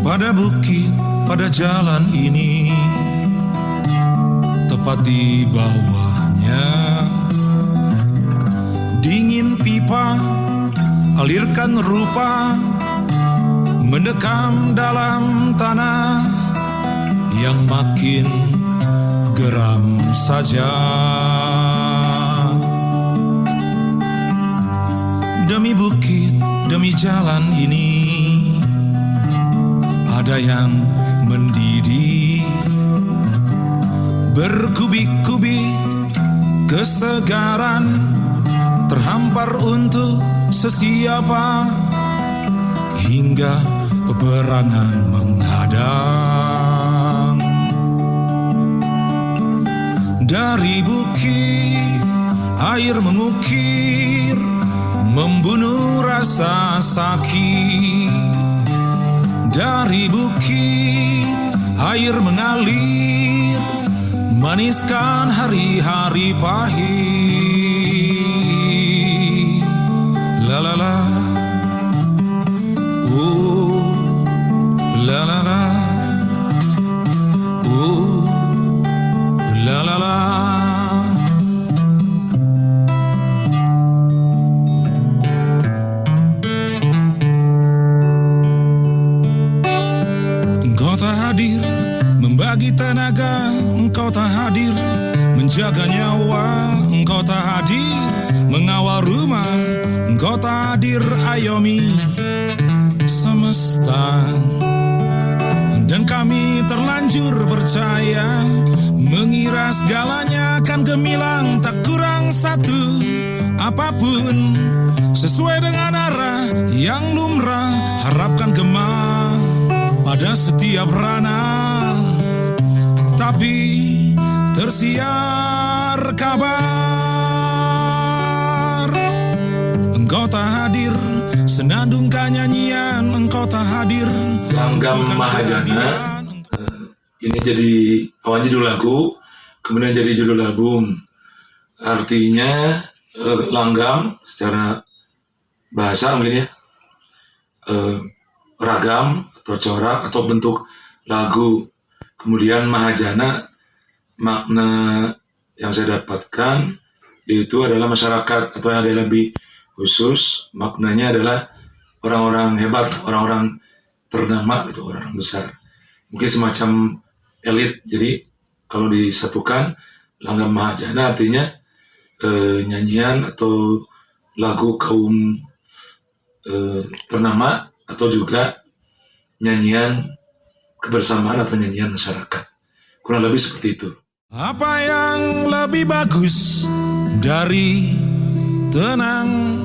pada bukit, pada jalan ini, tepat di bawahnya dingin pipa, alirkan rupa, mendekam dalam tanah yang makin geram saja. Demi bukit, demi jalan ini, ada yang mendidih, berkubik-kubik kesegaran, terhampar untuk sesiapa, hingga peperangan menghadang. Dari bukit, air mengukir, membunuh rasa sakit. Dari bukit, air mengalir, maniskan hari-hari pahit. La la la, oh, la la la, oh, la la la. Engkau tak hadir membagi tenaga, engkau tak hadir menjaga nyawa, engkau tak hadir mengawal rumah, engkau tak hadir ayomi semesta. Dan kami terlanjur percaya, mengira segalanya akan gemilang, tak kurang satu apapun, sesuai dengan arah yang lumrah. Harapkan gemah pada setiap ranah, tapi tersiar kabar engkau tak hadir, senandungkan nyanyian engkau tak hadir. Langgam Mahajana, ini jadi awalnya judul lagu, kemudian jadi judul album. Artinya langgam secara bahasa mungkin ya, ragam atau corak atau bentuk lagu. Kemudian Mahajana, makna yang saya dapatkan itu adalah masyarakat, atau yang ada lebih khusus maknanya adalah orang-orang hebat, orang-orang ternama, itu orang besar, mungkin semacam elit. Jadi kalau disatukan, Langgam Mahajana artinya nyanyian atau lagu kaum ternama, atau juga nyanyian kebersamaan atau nyanyian masyarakat. Kurang lebih seperti itu. Apa yang lebih bagus dari tenang?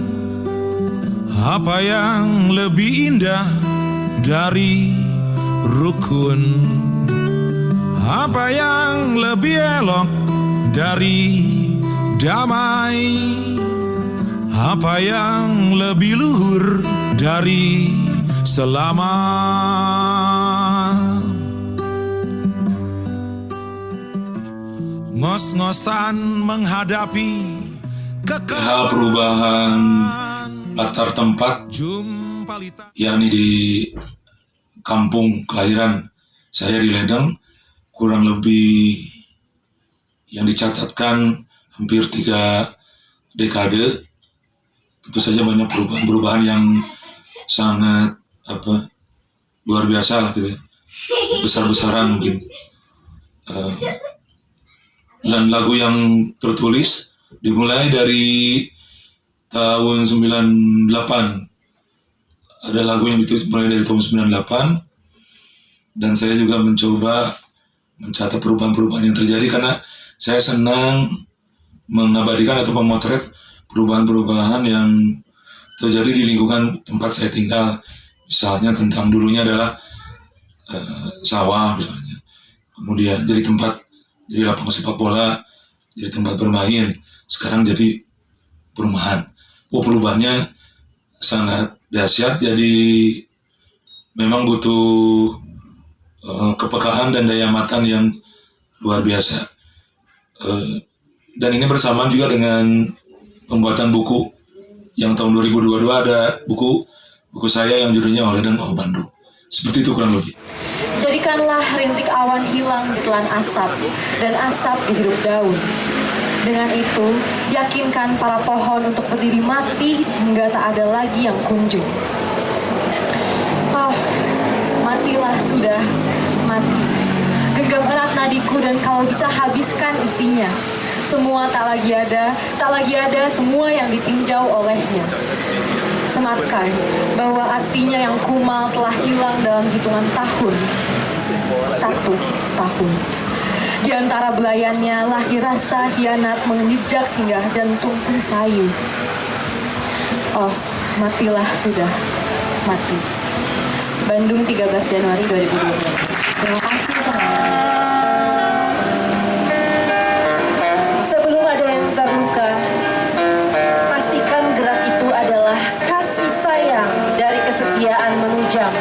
Apa yang lebih indah dari rukun? Apa yang lebih elok dari damai? Apa yang lebih luhur dari selamat? Ngos-ngosan menghadapi hal perubahan latar tempat, yakni di kampung kelahiran saya di Ledeng, kurang lebih yang dicatatkan hampir 3 dekade. Tentu saja banyak perubahan-perubahan yang sangat luar biasa lah gitu ya, besar-besaran mungkin. Dan lagu yang tertulis dimulai dari tahun 98. Ada lagu yang ditulis mulai dari tahun 98, dan saya juga mencoba mencatat perubahan-perubahan yang terjadi karena saya senang mengabadikan atau memotret perubahan-perubahan yang terjadi di lingkungan tempat saya tinggal. Misalnya tentang dulunya adalah sawah misalnya, kemudian jadi lapangan sepak bola, jadi tempat bermain, sekarang jadi perumahan. Perubahannya sangat dahsyat, jadi memang butuh kepekaan dan daya matan yang luar biasa. Dan ini bersamaan juga dengan pembuatan buku yang tahun 2022 ada buku saya yang judulnya Ledeng Oh Bandung. Seperti itu kurang lebih. Jadikanlah rintik awan hilang di telan asap, dan asap dihirup daun. Dengan itu, yakinkan para pohon untuk berdiri mati hingga tak ada lagi yang kunjung. Oh, matilah sudah, mati. Genggam erat nadiku dan kau bisa habiskan isinya. Semua tak lagi ada semua yang ditinjau olehnya. Sematkan bahwa artinya yang kumal telah hilang dalam hitungan tahun. 1 tahun. Di antara belayannya lahir rasa hianat menjejak hingga jantung pun sayu. Oh, matilah sudah, mati. Bandung 13 Januari 2020. Terima kasih semuanya. Sebelum ada yang terluka, pastikan gerak itu adalah kasih sayang dari kesetiaan menujam.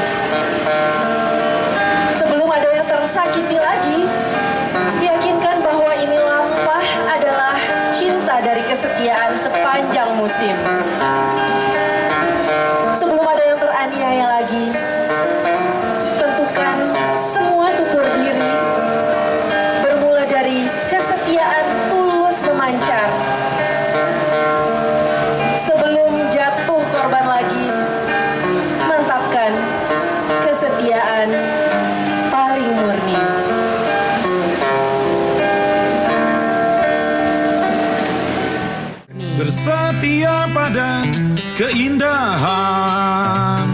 Sebelum ada yang tersakiti lagi, yakinkan bahwa ini lampah adalah cinta dari kesetiaan sepanjang musim. Sebelum ada yang teraniaya lagi, tentukan semua tutur diri bermula dari kesetiaan tulus memancar. Sebelum jatuh korban lagi, mantapkan kesetiaan paling murni. Bersetia pada keindahan,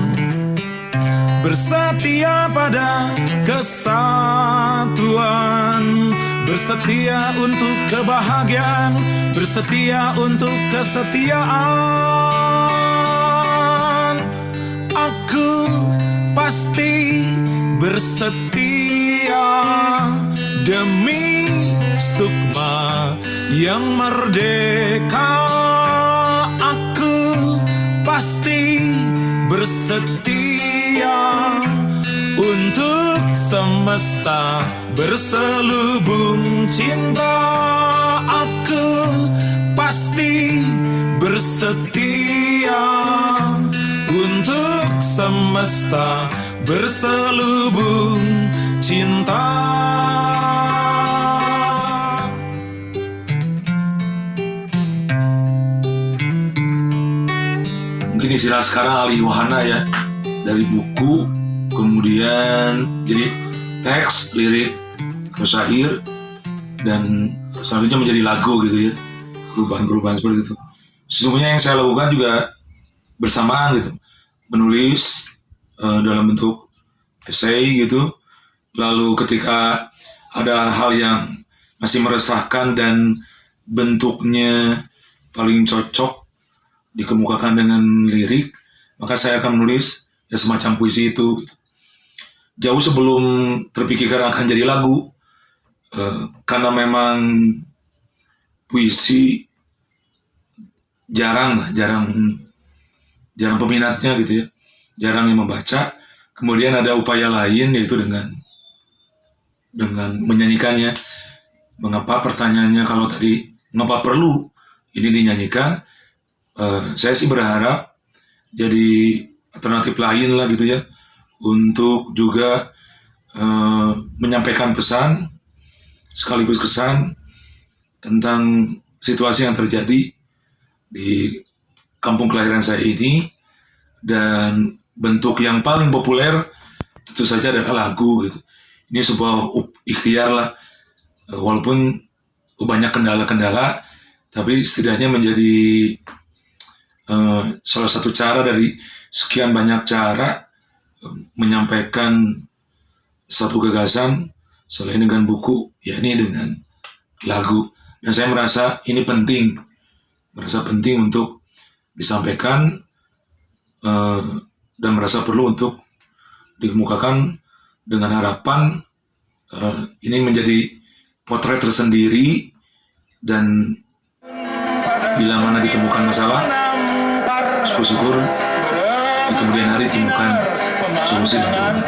bersetia pada kesatuan, bersetia untuk kebahagiaan, bersetia untuk kesetiaan. Aku pasti bersetia demi sukma yang merdeka. Aku pasti bersetia untuk semesta berselubung cinta. Aku pasti bersetia untuk semesta berselubung cinta. Mungkin istilah sekarang ahli wahana ya, dari buku, kemudian jadi teks, lirik, syair, dan selanjutnya menjadi lagu gitu ya, perubahan-perubahan seperti itu. Sesungguhnya yang saya lakukan juga bersamaan gitu, menulis dalam bentuk esai gitu, lalu ketika ada hal yang masih meresahkan dan bentuknya paling cocok dikemukakan dengan lirik, maka saya akan menulis ya semacam puisi itu gitu. Jauh sebelum terpikirkan akan jadi lagu, karena memang puisi jarang peminatnya gitu ya, jarang yang membaca. Kemudian ada upaya lain, yaitu dengan menyanyikannya. Mengapa pertanyaannya kalau tadi mengapa perlu ini dinyanyikan? Saya sih berharap jadi alternatif lain lah gitu ya, untuk juga menyampaikan pesan sekaligus kesan tentang situasi yang terjadi di kampung kelahiran saya ini. Dan bentuk yang paling populer tentu saja adalah lagu gitu. Ini sebuah ikhtiar lah, walaupun banyak kendala-kendala, tapi setidaknya menjadi salah satu cara dari sekian banyak cara menyampaikan satu gagasan selain dengan buku, yakni dengan lagu. Dan saya merasa ini penting untuk disampaikan, dan merasa perlu untuk dikemukakan dengan harapan ini menjadi potret tersendiri, dan bila mana ditemukan masalah, syukur-syukur di kemudian hari ditemukan solusi dan jawaban.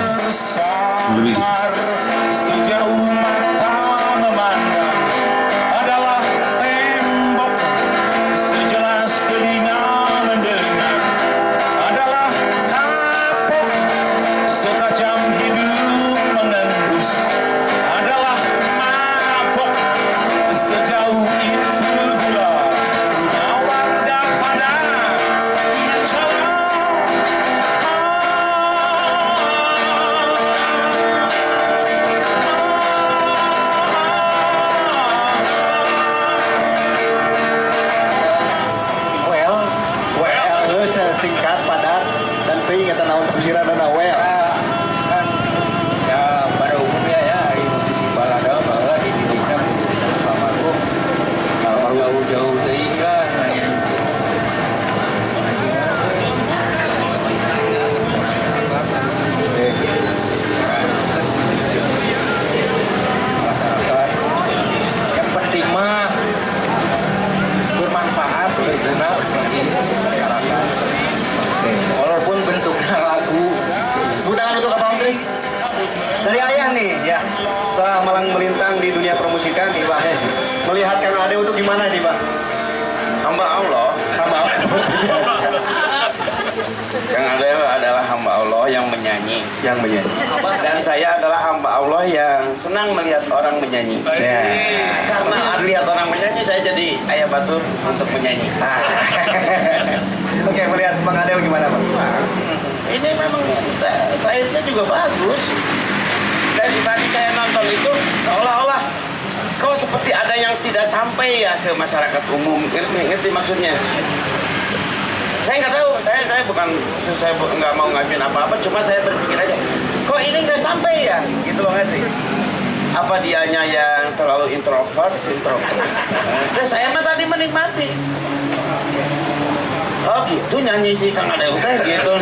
Lebih gitu. Sejauh mata memandang adalah tembok, sejelas telinga mendengar adalah kapok, sekaca singkat, padat, dan teuing eta naon tafsiran dan awel. Kan ya pada umumnya ya musisi balada bahwa dididiknya almarhum jauh-jauh teuing kan. Masyarakat yang penting mah bermanfaat, berguna bagi masyarakat. Walaupun bentuknya lagu. Tepuk tangan untuk Abang Chris. Dari ayah nih, ya. Setelah malang melintang di dunia permusikan, nih Bang. Melihat Kang Ade untuk gimana nih Bang? Hamba Allah, Hamba Allah seperti biasa. yang ada adalah hamba Allah yang menyanyi. Yang menyanyi. Dan saya adalah hamba Allah yang senang melihat orang menyanyi. Ya. Karena lihat orang menyanyi, saya jadi ayah batu untuk menyanyi. Oke, melihat Bang Ade gimana Bang? Ini memang sayurnya juga bagus. Dari tadi saya nonton itu seolah-olah kok seperti ada yang tidak sampai ya ke masyarakat umum. Ngerti maksudnya? Saya nggak tahu. Saya nggak mau ngajuin apa-apa. Cuma saya berpikir aja, kok ini nggak sampai ya? Gitu loh, ngerti? Apa dianya yang terlalu introvert? Dan saya mah tadi menikmati. Oh gitu nyanyi sih Kang Ade teh gitu.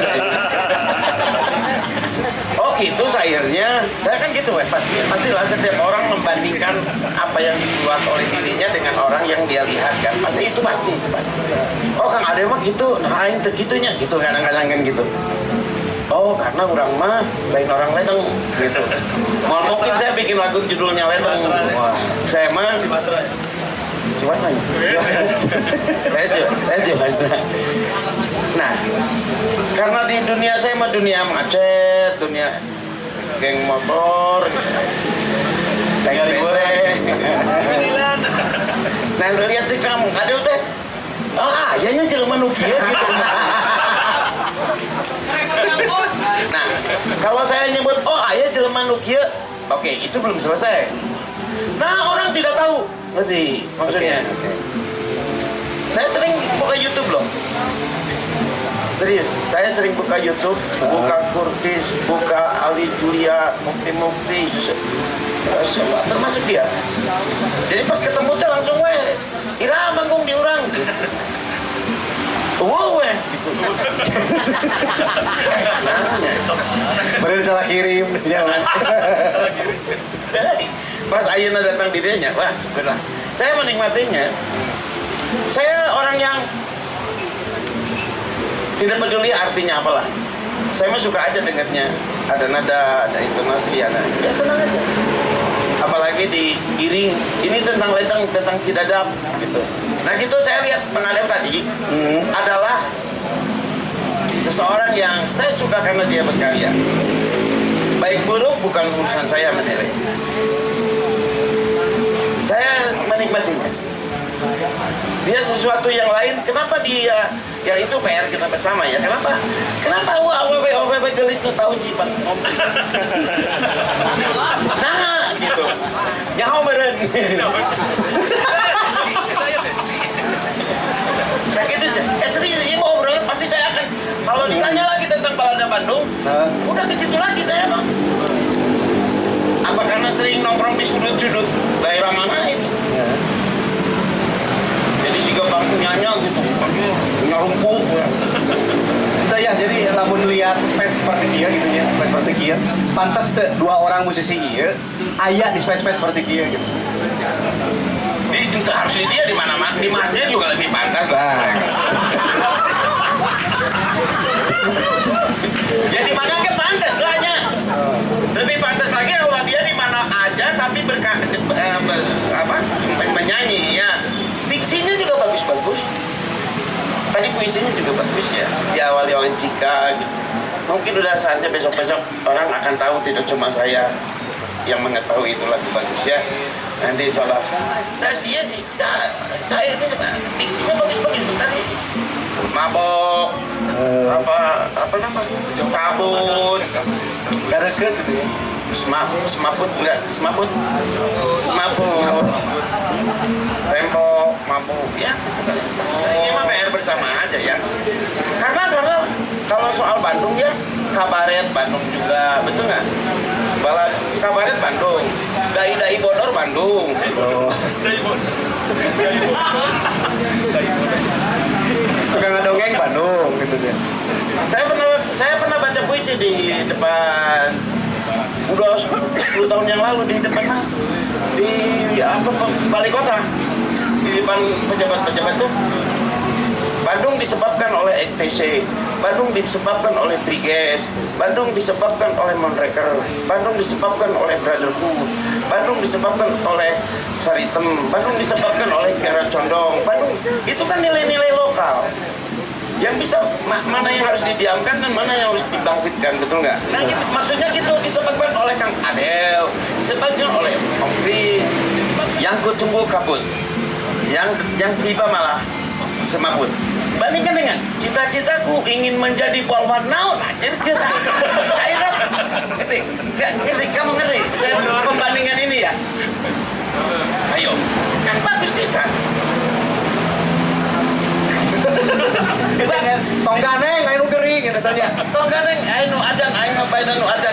Oh gitu sairnya. Saya kan gitu pastilah setiap orang membandingkan apa yang dibuat oleh dirinya dengan orang yang dia lihat kan. Pasti. Oh Kang Ade mah gitu, nah aing teu gitunya gitu kadang-kadang kan gitu. Oh karena orang mah lain orang ledeng gitu. Mungkin saya bikin lagu judulnya ledeng. Wah, saya mah Ciwasna. Saya Ciwasna. Nah, karena di dunia saya mah dunia macet, dunia geng motor, geng goreng. Nah, lihat sih kamu, ada teh. Ayahnya jelema nu kieu gitu. Nah, kalau saya nyebut ayah jelema nu kieu, oke, itu belum selesai. Nah, orang tidak tahu. Ngerti maksudnya? Okay. Saya sering buka YouTube loh. Serius, saya sering buka YouTube, buka Kurtis, buka Ali Julia, Mukti, termasuk dia. Jadi pas ketemu tuh langsung Ira manggung di urang. Wow, gitu. Baru salah kirim. Pas ayeuna datang di dianya, wah syukurlah. Saya menikmatinya. Saya orang yang tidak peduli artinya apalah. Saya mah suka aja dengarnya. Ada nada, ada intonasi, ada. Ya senang aja. Apalagi digiring. Ini tentang ledeng, tentang Cidadap gitu. Nah gitu saya lihat pengadep tadi adalah seseorang yang saya suka karena dia berkarya. Baik buruk bukan urusan saya menilai. Saya menikmatinya. Dia sesuatu yang lain. Kenapa dia? Ya itu PR kita bersama ya. Kenapa aww gelis nu tahu sifat ngopi. Nah gitu. Yang meureun. Nah gitu sih. Serius ini mau obrolan pasti saya akan kalau ditanya lagi tentang Balada Bandung, udah ke situ lagi saya bang. Apa karena sering nongkrong di sudut-sudut daerah mana itu? Jadi si bangku nyanya gitu, punya rumput. Ya, jadi lamun lihat space seperti dia gitu ya, space seperti dia. Pantas dua orang musisi ieu aya di space seperti dia gitu. Itu harusnya dia di mana-mana, di masjid juga lebih pantas lah. Ya di mana ke pantas lahnya. Lebih pantas lagi kalau dia di mana aja tapi menyanyi ya. Diksinya juga bagus-bagus. Tadi puisinya juga bagus ya. Diawali oleh Cika gitu. Mungkin udah saatnya besok-besok orang akan tahu tidak cuma saya yang mengetahui itu lagu bagus ya. Nanti insyaallah. Nah saya ini diksinya bagus-bagus tadi. Mabok apa namanya? Kabut. Gareskeun gitu ya. Semaput. Tempo, mampu ya gitu kan. Ini mah PR bersama aja ya. Karena kalau soal Bandung ya, kabaret Bandung juga, betul nggak? Kabaret Bandung, dai bodor Bandung. Tukang dongeng Bandung gitu dia. Saya pernah baca puisi di depan, udah 10 tahun yang lalu di depan balai kota, di depan pejabat-pejabat tuh. Bandung disebabkan oleh ETC, Bandung disebabkan oleh Briges, Bandung disebabkan oleh Monreker, Bandung disebabkan oleh Brotherhood, Bandung disebabkan oleh Saritem, Bandung disebabkan oleh Kera Condong. Bandung itu kan nilai-nilai lokal yang bisa mana yang harus didiamkan dan mana yang harus dibangkitkan, betul nggak? Nah gitu, maksudnya gitu disebabkan oleh Kang Adel, disebabkan oleh Om Kri, yang kutunggu kabut, yang tiba malah semaput. Bandingkan dengan cita-citaku ingin menjadi polwan naon aja kita. Saya ngerti, kamu ngerti? Saya pembandingan ini ya. Ayo, kan bagus bisa. Kita kan tong ganeng anu geuring gitu tanya. Tong ganeng anu adan aing ngapain anu adan.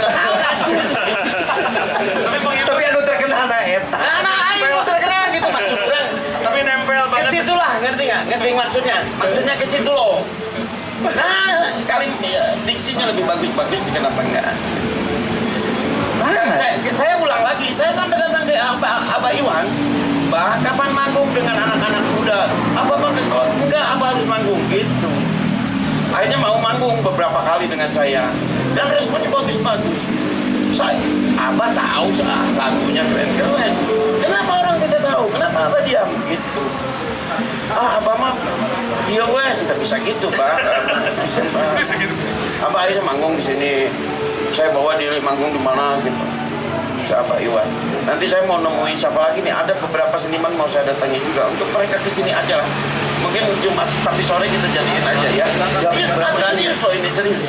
Tapi anu terkenal na eta. Nah, aing terkenal gitu maksudnya. Tapi nempel Ke banget. situ lah, ngerti nggak? Ngerti maksudnya? Maksudnya ke situ loh. Nah, kali ya, diksinya lebih bagus-bagus, kenapa enggak? Kan saya ulang lagi, saya sampai datang ke Abah Iwan, Bah, kapan manggung dengan anak-anak muda? Abah bang ke sekolah? Enggak, Abah harus manggung gitu. Akhirnya mau manggung beberapa kali dengan saya, dan responnya bagus-bagus. Abah tahu lagunya keren-keren. Kenapa orang tidak tahu? Kenapa Abah diam gitu? Abah mah iya weh, tidak bisa gitu, Pak. Abah akhirnya manggung di sini. Saya bawa diri manggung di mana gitu. Saya Abah Iwan. Nanti saya mau nemuin siapa lagi nih. Ada beberapa seniman mau saya datangi juga untuk mereka kesini aja lah. Mungkin Jumat tapi sore kita jadiin aja ya. Serius loh ini serius.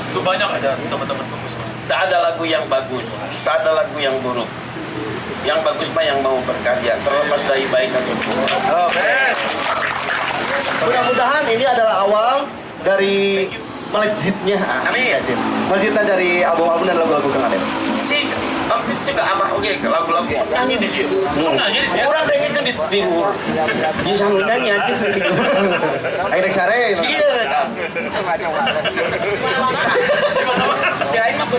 Itu banyak ada teman-teman bagus. Tak ada lagu yang bagus, tak ada lagu yang buruk. Yang bagus mah yang mau berkarya, terlepas dari baik atau buruk. Oke. Mudah-mudahan ini adalah awal dari melejitnya. Amin. Melejitnya dari album-album dan lagu-lagu Kang Adel. Si Om Tis juga Abah oke lagu-lagu nyanyi di dia. Orang pengen kan di timur. Di sambil nyanyi aja. Ayo dek sare. Iya. Jadi mah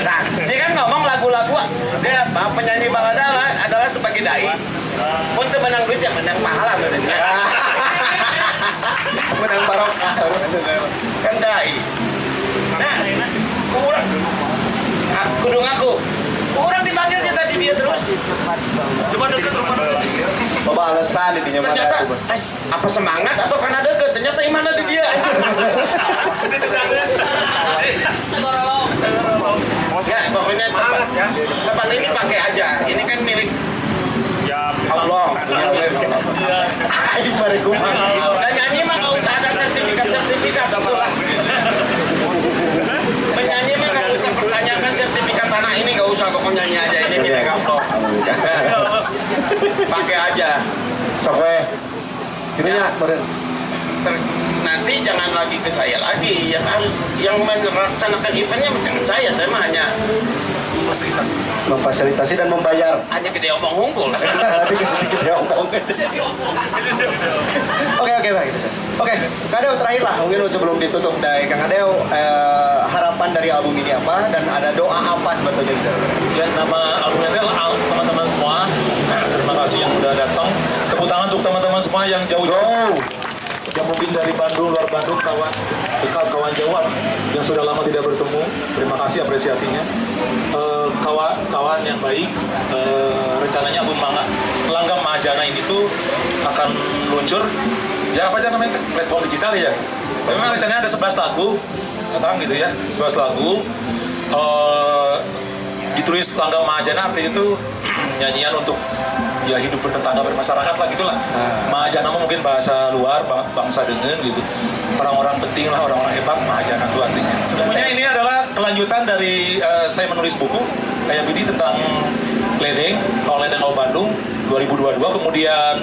nah, dia kan ngomong lagu-lagu dia penyanyi balada adalah sebagai dai. Untuk menang duit ya menang pahala sebenarnya. Menang barokah. Kan dai. Nah, kurang kudung aku. Kurang dipanggil dia tadi dia terus. Cuma deket rumah deket. Coba alasan di mana Ternyata tuh. apa semangat atau karena deket? Ternyata mana di dia aja. Ya, pokoknya tempat ini pakai aja. Ini kan milik Allah. Aing mari kumaha. Dan nyanyi mah nggak usah ada sertifikat betul lah. Menyanyi mah nggak usah pertanyakan sertifikat tanah ini, nggak usah, kok nyanyi aja ini milik Allah. Pakai aja. Sok we. Gitunya meureun. Nanti jangan lagi ke saya lagi, yang melaksanakan eventnya jangan saya mah hanya Memfasilitasi dan membayar. hanya gede omong hunkul. Oke baik. Oke, Kang Adel terakhir lah mungkin sebelum ditutup dari Kang Adel harapan dari album ini apa dan ada doa apa sebetulnya gitu. Ya, nama albumnya adalah teman-teman semua. Terima kasih yang udah datang. Tepuk tangan untuk teman-teman semua yang jauh-jauh. Yang mungkin dari Bandung, luar Bandung, kawan dekat, kawan jauh yang sudah lama tidak bertemu. Terima kasih apresiasinya. Kawan yang baik. Rencananya album Langgam Mahajana ini tuh akan luncur. Ya apa aja namanya platform digital ya. Memang rencananya ada 11 lagu, gitu ya, 11 lagu. Ditulis Langgam Mahajana artinya itu nyanyian untuk ya hidup bertetangga bermasyarakat lah gitulah. Mahajana mungkin bahasa luar bangsa dengan gitu. Orang-orang penting lah, orang-orang hebat, Mahajana itu artinya. Sebenarnya ini adalah kelanjutan dari saya menulis buku kayak gini tentang Kledeng, Kawan Ledeng Bandung 2022. Kemudian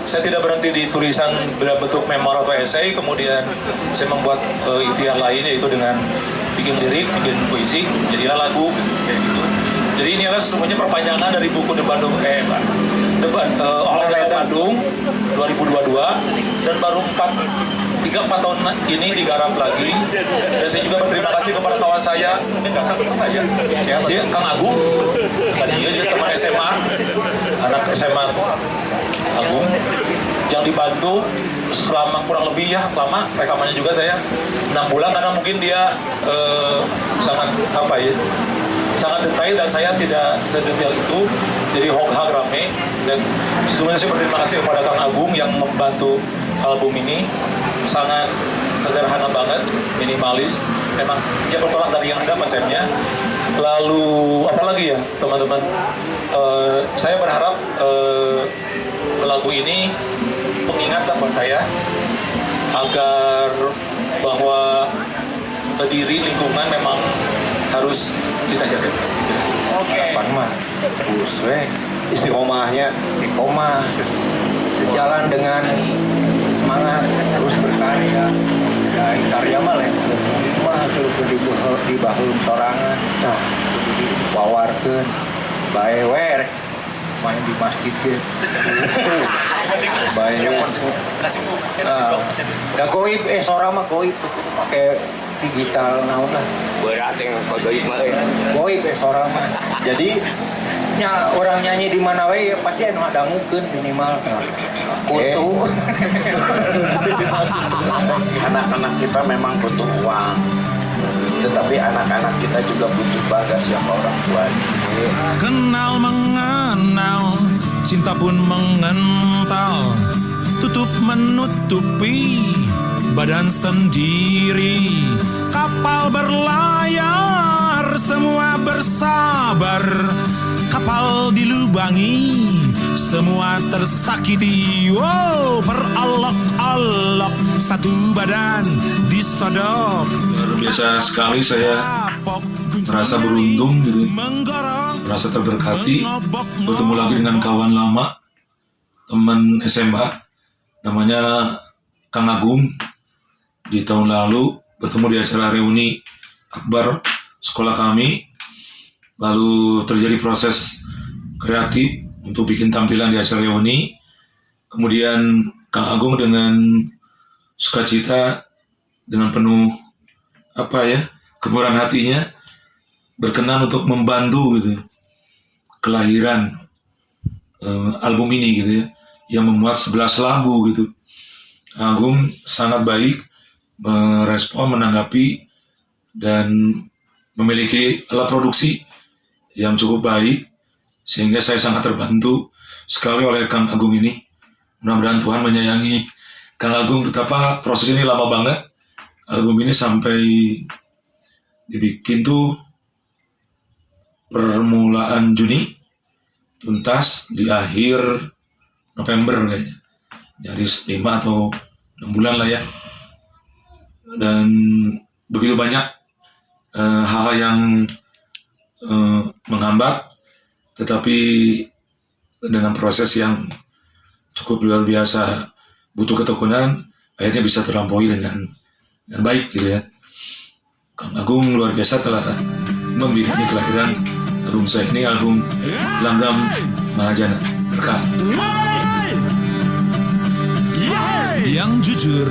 saya tidak berhenti di tulisan berbentuk memor atau esai, kemudian saya membuat ikhtiar lain, yaitu dengan bikin lirik, bikin puisi, jadilah lagu kayak gitu. Jadi ini adalah sesungguhnya perpanjangan dari buku Olahraga Bandung 2022, dan baru 3-4 tahun ini digarap lagi. Dan saya juga berterima kasih kepada kawan saya, nggak tahu ya, dia Kang Agung, dia teman SMA, anak SMA Agung, yang dibantu selama kurang lebih ya lama rekamannya juga saya 6 bulan, karena mungkin dia sangat sangat detail dan saya tidak sedetail itu, jadi hog-hag rame. Dan sesungguhnya saya berterima kasih kepada Kang Agung yang membantu album ini. Sangat sederhana banget, minimalis, memang ya bertolak dari yang ada konsepnya. Lalu apa lagi ya teman-teman, saya berharap lagu ini pengingat buat saya agar bahwa diri lingkungan memang harus kita jaga. Harapan mah terus istiqomahnya sejalan dengan semangat terus berkarya. Dan karya mah lain mah terus di baheum sorangan. Nah, dibawarkeun bae we main di masjid ge. Bae da goib sorang mah goib tuh pakai digital naon lah. Berat yang goib mah goib sorang mah. jadi Orang nyanyi di mana we pasti anu dangukeun minimal kutu. Anak-anak kita memang butuh uang, tetapi anak-anak kita juga butuh bagasi yang orang tua. Kenal mengenal, cinta pun mengental, tutup menutupi badan sendiri. Kapal berlayar, semua bersabar. Kapal dilubangi, semua tersakiti. Wow, berolok-olok, satu badan disodok. Luar biasa sekali, saya merasa beruntung gitu, merasa terberkati bertemu lagi dengan kawan lama, teman SMA, namanya Kang Agung. Di tahun lalu bertemu di acara reuni akbar sekolah kami, lalu terjadi proses kreatif untuk bikin tampilan di acara reuni. Kemudian Kang Agung dengan sukacita, dengan penuh kemurahan hatinya, berkenan untuk membantu gitu kelahiran album ini gitu ya, yang memuat 11 lagu gitu. Agung sangat baik merespon, menanggapi, dan memiliki alat produksi yang cukup baik, sehingga saya sangat terbantu sekali oleh Kang Agung ini. Mudah-mudahan Tuhan menyayangi Kang Agung. Betapa proses ini lama banget. Album ini sampai dibikin tuh permulaan Juni, tuntas di akhir November kayaknya, nyaris 5 atau 6 bulan lah ya. Dan begitu banyak hal yang menghambat, tetapi dengan proses yang cukup luar biasa, butuh ketekunan, akhirnya bisa terlampaui dengan baik gitu ya. Kang Agung luar biasa telah membimbing kelahiran album saya ini, album Langgam Mahajana Berkah. Yang jujur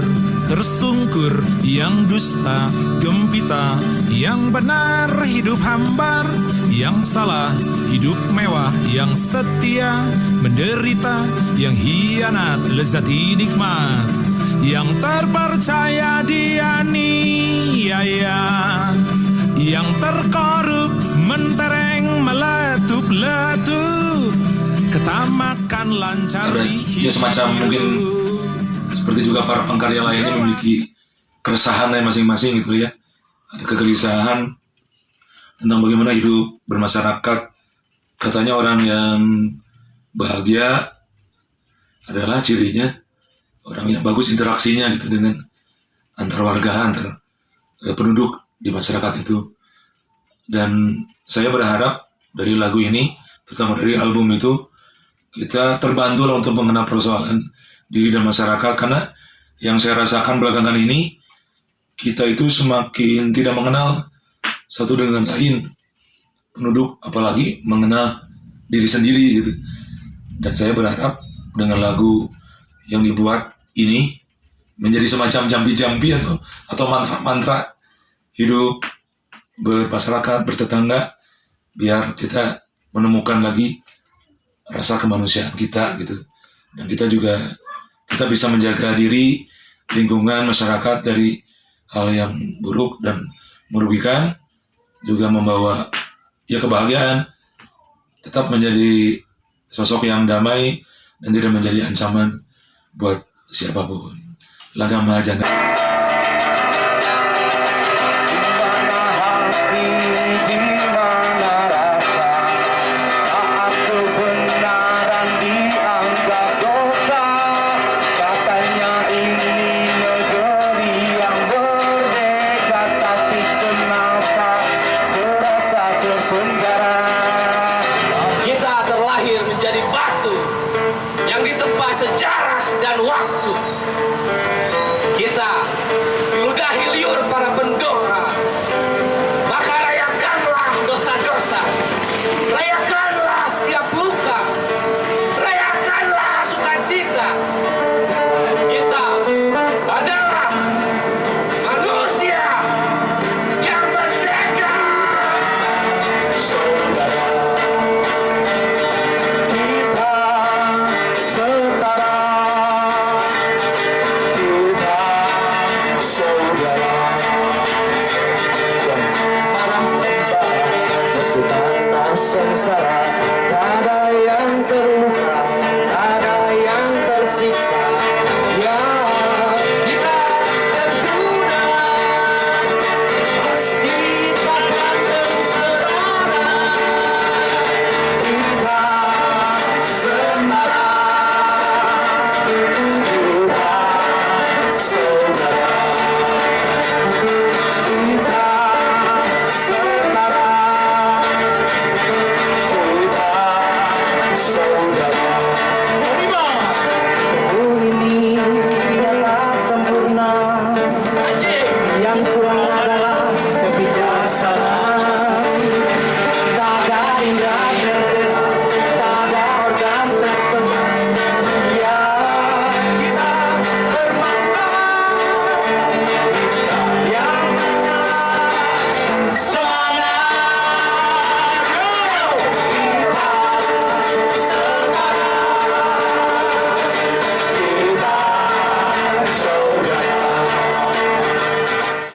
tersungkur, yang dusta gempita, yang benar hidup hambar, yang salah hidup mewah, yang setia menderita, yang hianat lezati nikmat, yang terpercaya dianiaya, yang terkorup mentereng meletup-letup, ketamakan lancar di hidup. Ya semacam mungkin seperti juga para pengkarya lainnya memiliki keresahannya masing-masing gitu ya. Ada kegelisahan tentang bagaimana hidup bermasyarakat. Katanya orang yang bahagia adalah cirinya orang yang bagus interaksinya gitu dengan antar warga, antar penduduk di masyarakat itu. Dan saya berharap dari lagu ini, terutama dari album itu, kita terbantu lah untuk mengenal persoalan diri dan masyarakat, karena yang saya rasakan belakangan ini kita itu semakin tidak mengenal satu dengan lain, penduduk apalagi mengenal diri sendiri gitu. Dan saya berharap dengan lagu yang dibuat ini menjadi semacam jampi-jampi atau mantra-mantra hidup bermasyarakat, bertetangga, biar kita menemukan lagi rasa kemanusiaan kita gitu. Dan kita bisa menjaga diri, lingkungan, masyarakat dari hal yang buruk dan merugikan, juga membawa kebahagiaan, tetap menjadi sosok yang damai dan tidak menjadi ancaman buat siapapun. Lagam Mahajana.